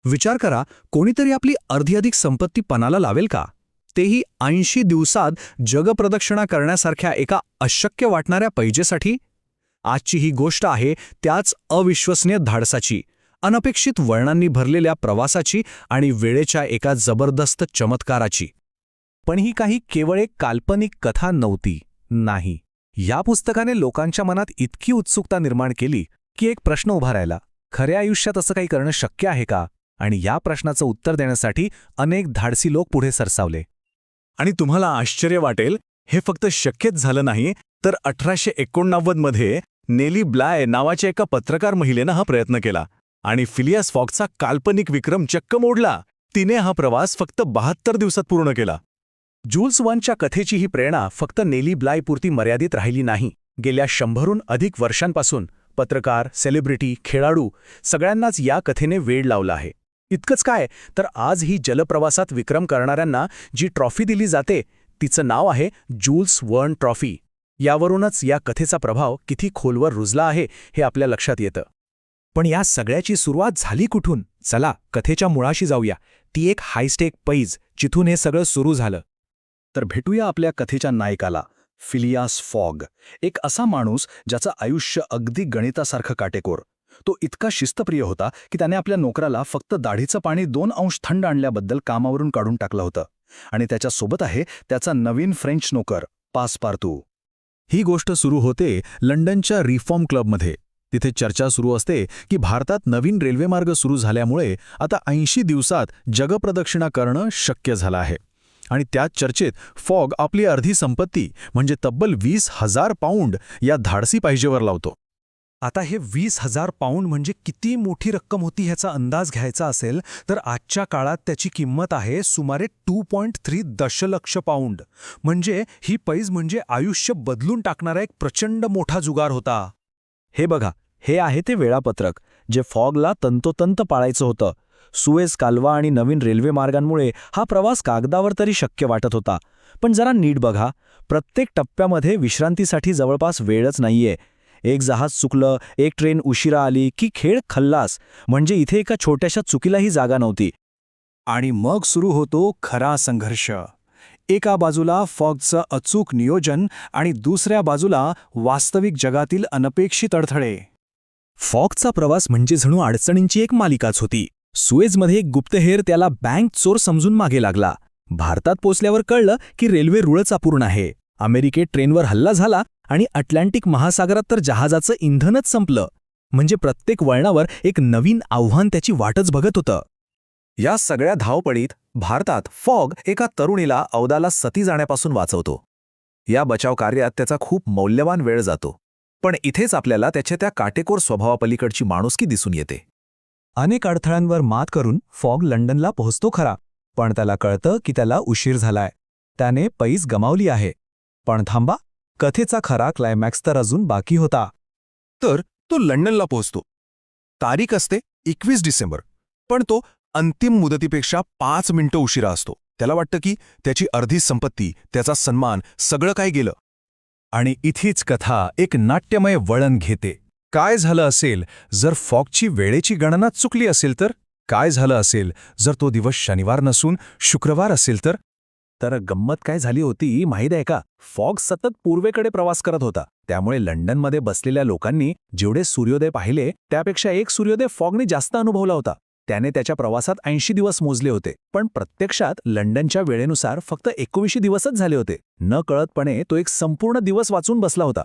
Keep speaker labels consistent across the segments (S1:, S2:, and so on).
S1: विचार करा, कोणीतरी आपली अर्धी अधिक संपत्ती पणाला लावेल का? तेही 80 दिवसात जगप्रदक्षिणा करण्यासारख्या एका अशक्य वाटणाऱ्या पैजेसाठी? आजची ही गोष्ट आहे त्याच अविश्वसनीय धाडसाची, अनपेक्षित वळणांनी भरलेल्या प्रवासाची आणि वेळेच्या एका जबरदस्त चमत्काराची.
S2: पण ही काही केवळ एक काल्पनिक कथा नव्हती. नाही, या पुस्तकाने लोकांच्या मनात इतकी उत्सुकता निर्माण केली की एक प्रश्न उभा राहिला: खऱ्या आयुष्यात असं काही करणं शक्य आहे का? आणि या प्रश्नाचं उत्तर देण्यासाठी अनेक धाडसी लोक पुढे सरसावले.
S3: आणि तुम्हाला आश्चर्य वाटेल, हे फक्त शक्यच झालं नाही, तर 1889 मध्ये नेली ब्लाय नावाच्या एका पत्रकार महिलेनं हा प्रयत्न केला आणि फिलियास फॉगचा काल्पनिक विक्रम चक्क मोडला. तिने हा प्रवास फक्त 72 दिवसात पूर्ण केला.
S2: जूल्स वर्नच्या कथेची ही प्रेरणा फक्त नेली ब्लायपुरती मर्यादित राहिली नाही. गेल्या 100हून अधिक वर्षांपासून पत्रकार, सेलिब्रिटी, खेळाडू सगळ्यांनाच या कथेने वेड लावला आहे. इतकंच काय, तर आज ही जलप्रवासात विक्रम करणाऱ्यांना जी ट्रॉफी दिली जाते तिचं नाव आहे जूल्स वर्न ट्रॉफी. यावरूनच या कथेचा प्रभाव किती खोलवर रुजला आहे हे आपल्या लक्षात येतं. पण या सगळ्याची सुरुवात झाली कुठून? चला कथेच्या मुळाशी जाऊया. ती एक हायस्टेक पैज, जिथून हे सगळं सुरू झालं.
S1: तर भेटूया आपल्या कथेच्या नायकाला, फिलियास फॉग. एक असा माणूस ज्याचं आयुष्य अगदी गणितासारखं काटेकोर. तो इतका शिस्तप्रिय होता की त्याने आपल्या नोकराला फक्त दाढीचं पाणी 2 अंश थंड आणल्याबद्दल कामावरून काढून टाकलं होतं. आणि त्याच्यासोबत आहे त्याचा नवीन फ्रेंच नोकर पासपार्तू.
S3: ही गोष्ट सुरू होते लंडनच्या रिफॉर्म क्लबमध्ये. तिथे चर्चा सुरू असते की भारतात नवीन रेल्वेमार्ग सुरू झाल्यामुळे आता 80 दिवसात जगप्रदक्षिणा करणं शक्य झालं आहे. आणि त्याच चर्चेत फॉग आपली अर्धी संपत्ती म्हणजे तब्बल 20,000 पाऊंड या धाडसी पाहिजेवर लावतो.
S2: आता हे 20,000 पाऊंड म्हणजे किती मोठी रक्कम होती ह्याचा अंदाज घ्यायचा असेल तर आजच्या काळात त्याची किंमत आहे सुमारे 2.3 दशलक्ष पाऊंड. म्हणजे ही पैज म्हणजे आयुष्य बदलून टाकणारा एक प्रचंड मोठा जुगार होता.
S1: हे बघा, हे आहे ते वेळापत्रक जे फॉगला तंतोतंत पाळायचं होतं. सुएझ कालवा आणि नवीन रेल्वे मार्गांमुळे हा प्रवास कागदावर तरी शक्य वाटत होता. पण जरा नीट बघा, प्रत्येक टप्प्यामध्ये विश्रांतीसाठी जवळपास वेळच नाहीये. एक जहाज चुकलं, एक ट्रेन उशिरा आली की खेळ खल्लास. म्हणजे इथे एका छोट्याशा चुकीलाही जागा नव्हती.
S2: आणि मग सुरू होतो खरा संघर्ष. एका बाजूला फॉगचं अचूक नियोजन आणि दुसऱ्या बाजूला वास्तविक जगातील अनपेक्षित अडथळे.
S1: फॉगचा प्रवास म्हणजे जणू अडचणींची एक मालिकाच होती. सुएझमध्ये एक गुप्तहेर त्याला बँक चोर समजून मागे लागला. भारतात पोचल्यावर कळलं की रेल्वे रुळच अपूर्ण आहे. अमेरिकेत ट्रेनवर हल्ला झाला आणि अटलांटिक महासागरात तर जहाजाचं इंधनच संपलं. म्हणजे प्रत्येक वळणावर एक नवीन आव्हान त्याची वाटच बघत होतं.
S2: या सगळ्या धावपळीत भारतात फॉग एका तरुणीला औदाला सती जाण्यापासून वाचवतो. या बचाव कार्यात त्याचा खूप मौल्यवान वेळ जातो. पण इथेच आपल्याला त्याच्या त्या काटेकोर स्वभावापलीकडची माणुसकी दिसून येते.
S1: अनेक अडथळ्यांवर मात करून फॉग लंडनला पोहोचतो खरा, पण त्याला कळतं की त्याला उशीर झालाय. त्याने पैज गमावली आहे. पण थांबा, कथेचा खरा क्लायमॅक्स तर अजून बाकी होता.
S3: तर तो लंडनला पोहोचतो. तारीख असते 21 डिसेंबर, पण तो अंतिम मुदतीपेक्षा 5 मिनिटं उशिरा असतो. त्याला वाटतं की त्याची अर्धी संपत्ती, त्याचा सन्मान, सगळं काय गेलं.
S1: आणि इथेच कथा एक नाट्यमय वळण घेते. काय झालं असेल जर फॉगची वेळेची गणना चुकली असेल तर? काय झालं असेल जर तो दिवस शनिवार नसून शुक्रवार असेल तर? तर गंमत काय झाली होती माहीत आहे का? फॉग सतत पूर्वेकडे प्रवास करत होता. त्यामुळे लंडनमध्ये बसलेल्या लोकांनी जेवढे सूर्योदय पाहिले त्यापेक्षा एक सूर्योदय फॉगने जास्त अनुभवला होता. त्याने त्याच्या प्रवासात 80 दिवस मोजले होते, पण प्रत्यक्षात लंडनच्या वेळेनुसार फक्त 19 दिवसच झाले होते. न कळतपणे तो एक संपूर्ण दिवस वाचून बसला होता.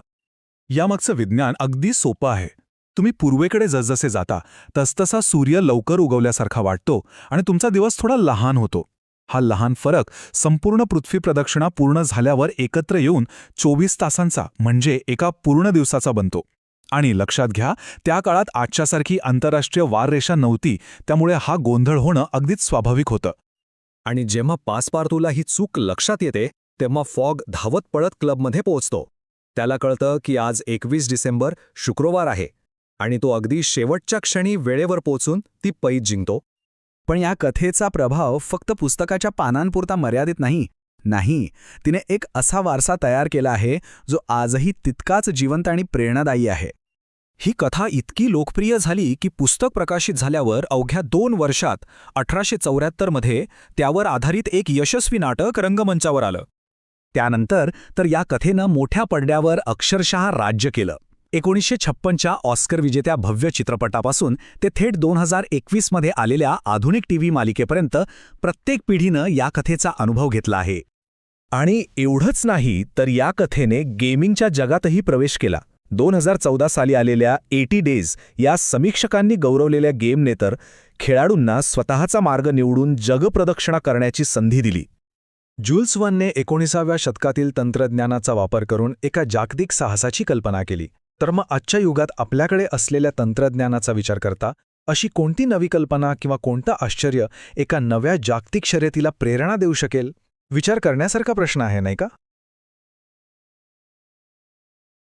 S3: यामागचं विज्ञान अगदी सोपं आहे. तुम्ही पूर्वेकडे जसजसे जाता तसतसा सूर्य लवकर उगवल्यासारखा वाटतो आणि तुमचा दिवस थोडा लहान होतो. हा लहान फरक संपूर्ण पृथ्वी प्रदक्षिणा पूर्ण झाल्यावर एकत्र येऊन 24 तासांचा म्हणजे एका पूर्ण दिवसाचा बनतो. आणि लक्षात घ्या, त्या काळात आजच्यासारखी आंतरराष्ट्रीय वाररेषा नव्हती, त्यामुळे हा गोंधळ होणं अगदीच स्वाभाविक होतं.
S1: आणि जेव्हा पासपार्तूला ही चूक लक्षात येते तेव्हा फॉग धावत पळत क्लबमध्ये पोहोचतो. त्याला कळतं की आज 21 डिसेंबर शुक्रवार आहे आणि तो अगदी शेवटच्या क्षणी वेळेवर पोहोचून ती पैज जिंकतो. पण या कथेचा प्रभाव फक्त पुस्तकाच्या पानांपुरता मर्यादित नाही. तिने एक असा वारसा तयार केला आहे जो आजही तितकाच जिवंत आणि प्रेरणादायी आहे.
S4: ही कथा इतकी लोकप्रिय झाली की पुस्तक प्रकाशित झाल्यावर अवघ्या 2 वर्षात 1874 मध्ये त्यावर आधारित एक यशस्वी नाटक रंगमंचावर आलं.
S2: त्यानंतर तर या कथेनं मोठ्या पडद्यावर अक्षरशः राज्य केलं. 1956च्या ऑस्कर विजेत्या भव्य चित्रपटापासून ते थेट 2021 मध्ये आलेल्या आधुनिक टीव्ही मालिकेपर्यंत प्रत्येक पिढीनं या कथेचा अनुभव घेतला आहे. आणि एवढंच नाही तर या कथेने गेमिंगच्या जगातही प्रवेश केला. 2014 साली आलेल्या 80 डेज या समीक्षकांनी गौरवलेल्या गेमने तर खेळाडूंना स्वतःचा मार्ग निवडून जगप्रदक्षिणा करण्याची संधी दिली.
S1: ज्यूल्स वर्नने 19व्या शतकातील तंत्रज्ञानाचा वापर करून एका जागतिक साहसाची कल्पना केली. तर मग आजच्या युगात आपल्याकडे असलेल्या तंत्रज्ञानाचा विचार करता अशी कोणती नवी कल्पना किंवा कोणतं आश्चर्य एका नव्या जागतिक शर्यतीला प्रेरणा देऊ शकेल? विचार करण्यासारखा प्रश्न आहे, नाही का?